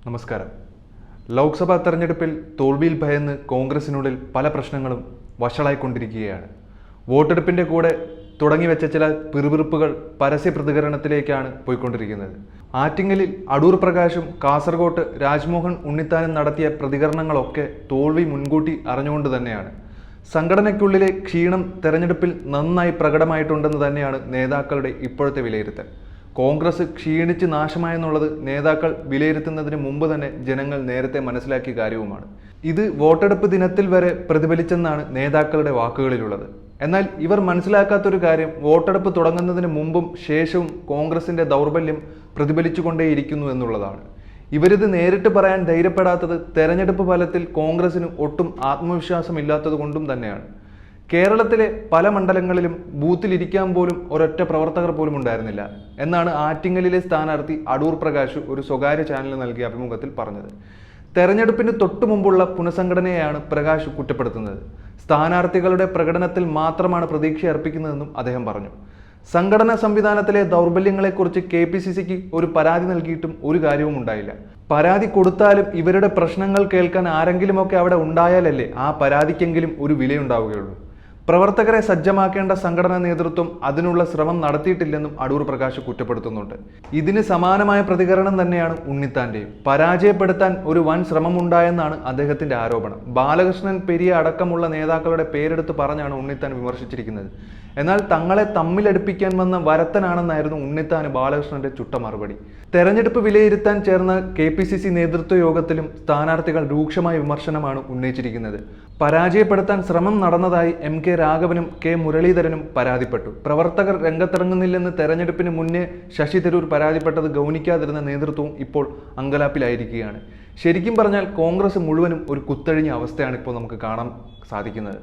നമസ്കാരം. ലോക്സഭാ തെരഞ്ഞെടുപ്പിൽ തോൽവിയിൽ ഭയന്ന് കോൺഗ്രസിനുള്ളിൽ പല പ്രശ്നങ്ങളും വഷളായിക്കൊണ്ടിരിക്കുകയാണ്. വോട്ടെടുപ്പിൻ്റെ കൂടെ തുടങ്ങിവെച്ച ചില പിറുപിറുപ്പുകൾ പരസ്യ പ്രതികരണത്തിലേക്കാണ് പോയിക്കൊണ്ടിരിക്കുന്നത്. ആറ്റിങ്ങലിൽ അടൂർ പ്രകാശും കാസർഗോട്ട് രാജ്മോഹൻ ഉണ്ണിത്താനും നടത്തിയ പ്രതികരണങ്ങളൊക്കെ തോൽവി മുൻകൂട്ടി അറിഞ്ഞുകൊണ്ട് തന്നെയാണ്. സംഘടനയ്ക്കുള്ളിലെ ക്ഷീണം തെരഞ്ഞെടുപ്പിൽ നന്നായി പ്രകടമായിട്ടുണ്ടെന്ന് തന്നെയാണ് നേതാക്കളുടെ ഇപ്പോഴത്തെ വിലയിരുത്തൽ. കോൺഗ്രസ് ക്ഷീണിച്ച് നാശമായെന്നുള്ളത് നേതാക്കൾ വിലയിരുത്തുന്നതിന് മുമ്പ് തന്നെ ജനങ്ങൾ നേരത്തെ മനസ്സിലാക്കിയ കാര്യവുമാണ്. ഇത് വോട്ടെടുപ്പ് ദിനത്തിൽ വരെ പ്രതിഫലിച്ചെന്നാണ് നേതാക്കളുടെ വാക്കുകളിലുള്ളത്. എന്നാൽ ഇവർ മനസ്സിലാക്കാത്തൊരു കാര്യം, വോട്ടെടുപ്പ് തുടങ്ങുന്നതിന് മുമ്പും ശേഷവും കോൺഗ്രസിന്റെ ദൗർബല്യം പ്രതിഫലിച്ചുകൊണ്ടേയിരിക്കുന്നു എന്നുള്ളതാണ്. ഇവരിത് നേരിട്ട് പറയാൻ ധൈര്യപ്പെടാത്തത് തെരഞ്ഞെടുപ്പ് ഫലത്തിൽ കോൺഗ്രസിന് ഒട്ടും ആത്മവിശ്വാസമില്ലാത്തത് കൊണ്ടും തന്നെയാണ്. കേരളത്തിലെ പല മണ്ഡലങ്ങളിലും ബൂത്തിലിരിക്കാൻ പോലും ഒരൊറ്റ പ്രവർത്തകർ പോലും ഉണ്ടായിരുന്നില്ല എന്നാണ് ആറ്റിങ്ങലിലെ സ്ഥാനാർത്ഥി അടൂർ പ്രകാശ് ഒരു സ്വകാര്യ ചാനലിന് നൽകിയ അഭിമുഖത്തിൽ പറഞ്ഞത്. തെരഞ്ഞെടുപ്പിന് തൊട്ടു മുമ്പുള്ള പുനഃസംഘടനയെയാണ് പ്രകാശ് കുറ്റപ്പെടുത്തുന്നത്. സ്ഥാനാർത്ഥികളുടെ പ്രകടനത്തിൽ മാത്രമാണ് പ്രതീക്ഷ അർപ്പിക്കുന്നതെന്നും അദ്ദേഹം പറഞ്ഞു. സംഘടനാ സംവിധാനത്തിലെ ദൗർബല്യങ്ങളെക്കുറിച്ച് KPCCക്ക് ഒരു പരാതി നൽകിയിട്ടും ഒരു കാര്യവും ഉണ്ടായില്ല. പരാതി കൊടുത്താലും ഇവരുടെ പ്രശ്നങ്ങൾ കേൾക്കാൻ ആരെങ്കിലുമൊക്കെ അവിടെ ഉണ്ടായാലല്ലേ ആ പരാതിക്കെങ്കിലും ഒരു വിലയുണ്ടാവുകയുള്ളൂ. പ്രവർത്തകരെ സജ്ജമാക്കേണ്ട സംഘടനാ നേതൃത്വം അതിനുള്ള ശ്രമം നടത്തിയിട്ടില്ലെന്നും അടൂർ പ്രകാശ് കുറ്റപ്പെടുത്തുന്നുണ്ട്. ഇതിന് സമാനമായ പ്രതികരണം തന്നെയാണ് ഉണ്ണിത്താന്റെയും. പരാജയപ്പെടുത്താൻ ഒരു വൻ ശ്രമമുണ്ടായെന്നാണ് അദ്ദേഹത്തിന്റെ ആരോപണം. ബാലകൃഷ്ണൻ പെരിയ അടക്കമുള്ള നേതാക്കളുടെ പേരെടുത്ത് പറഞ്ഞാണ് ഉണ്ണിത്താൻ വിമർശിച്ചിരിക്കുന്നത്. എന്നാൽ തങ്ങളെ തമ്മിലടുപ്പിക്കാൻ വന്ന വരത്തനാണെന്നായിരുന്നു ഉണ്ണിത്താന് ബാലകൃഷ്ണന്റെ ചുട്ട മറുപടി. തെരഞ്ഞെടുപ്പ് വിലയിരുത്താൻ ചേർന്ന KPCC നേതൃത്വ യോഗത്തിലും സ്ഥാനാർത്ഥികൾ രൂക്ഷമായ വിമർശനമാണ് ഉന്നയിച്ചിരിക്കുന്നത്. പരാജയപ്പെടുത്താൻ ശ്രമം നടന്നതായി MK രാഘവനും K മുരളീധരനും പരാതിപ്പെട്ടു. പ്രവർത്തകർ രംഗത്തിറങ്ങുന്നില്ലെന്ന് തെരഞ്ഞെടുപ്പിന് മുന്നേ ശശി തരൂർ പരാതിപ്പെട്ടത് ഗൗനിക്കാതിരുന്ന നേതൃത്വവും ഇപ്പോൾ അങ്കലാപ്പിലായിരിക്കുകയാണ്. ശരിക്കും പറഞ്ഞാൽ കോൺഗ്രസ് മുഴുവനും ഒരു കുത്തഴിഞ്ഞ അവസ്ഥയാണ് ഇപ്പോൾ നമുക്ക് കാണാൻ സാധിക്കുന്നത്.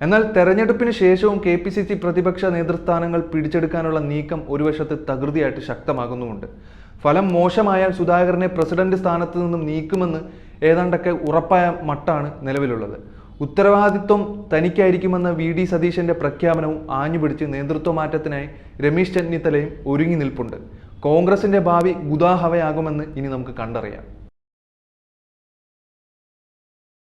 എന്നാൽ തെരഞ്ഞെടുപ്പിന് ശേഷവും KPCC പ്രതിപക്ഷ നേതൃസ്ഥാനങ്ങൾ പിടിച്ചെടുക്കാനുള്ള നീക്കം ഒരു വശത്ത് തകൃതിയായിട്ട് ശക്തമാകുന്നുമുണ്ട്. ഫലം മോശമായാൽ സുധാകരനെ പ്രസിഡന്റ് സ്ഥാനത്ത് നിന്നും നീക്കുമെന്ന് ഏതാണ്ടൊക്കെ ഉറപ്പായ മട്ടാണ് നിലവിലുള്ളത്. ഉത്തരവാദിത്വം തനിക്കായിരിക്കുമെന്ന VD സതീശന്റെ പ്രഖ്യാപനവും ആഞ്ഞുപിടിച്ച് നേതൃത്വ മാറ്റത്തിനായി രമേശ് ചെന്നിത്തലയും ഒരുങ്ങി നിൽപ്പുണ്ട്. കോൺഗ്രസിന്റെ ഭാവി ഗുദാഹവയാകുമെന്ന് ഇനി നമുക്ക് കണ്ടറിയാം.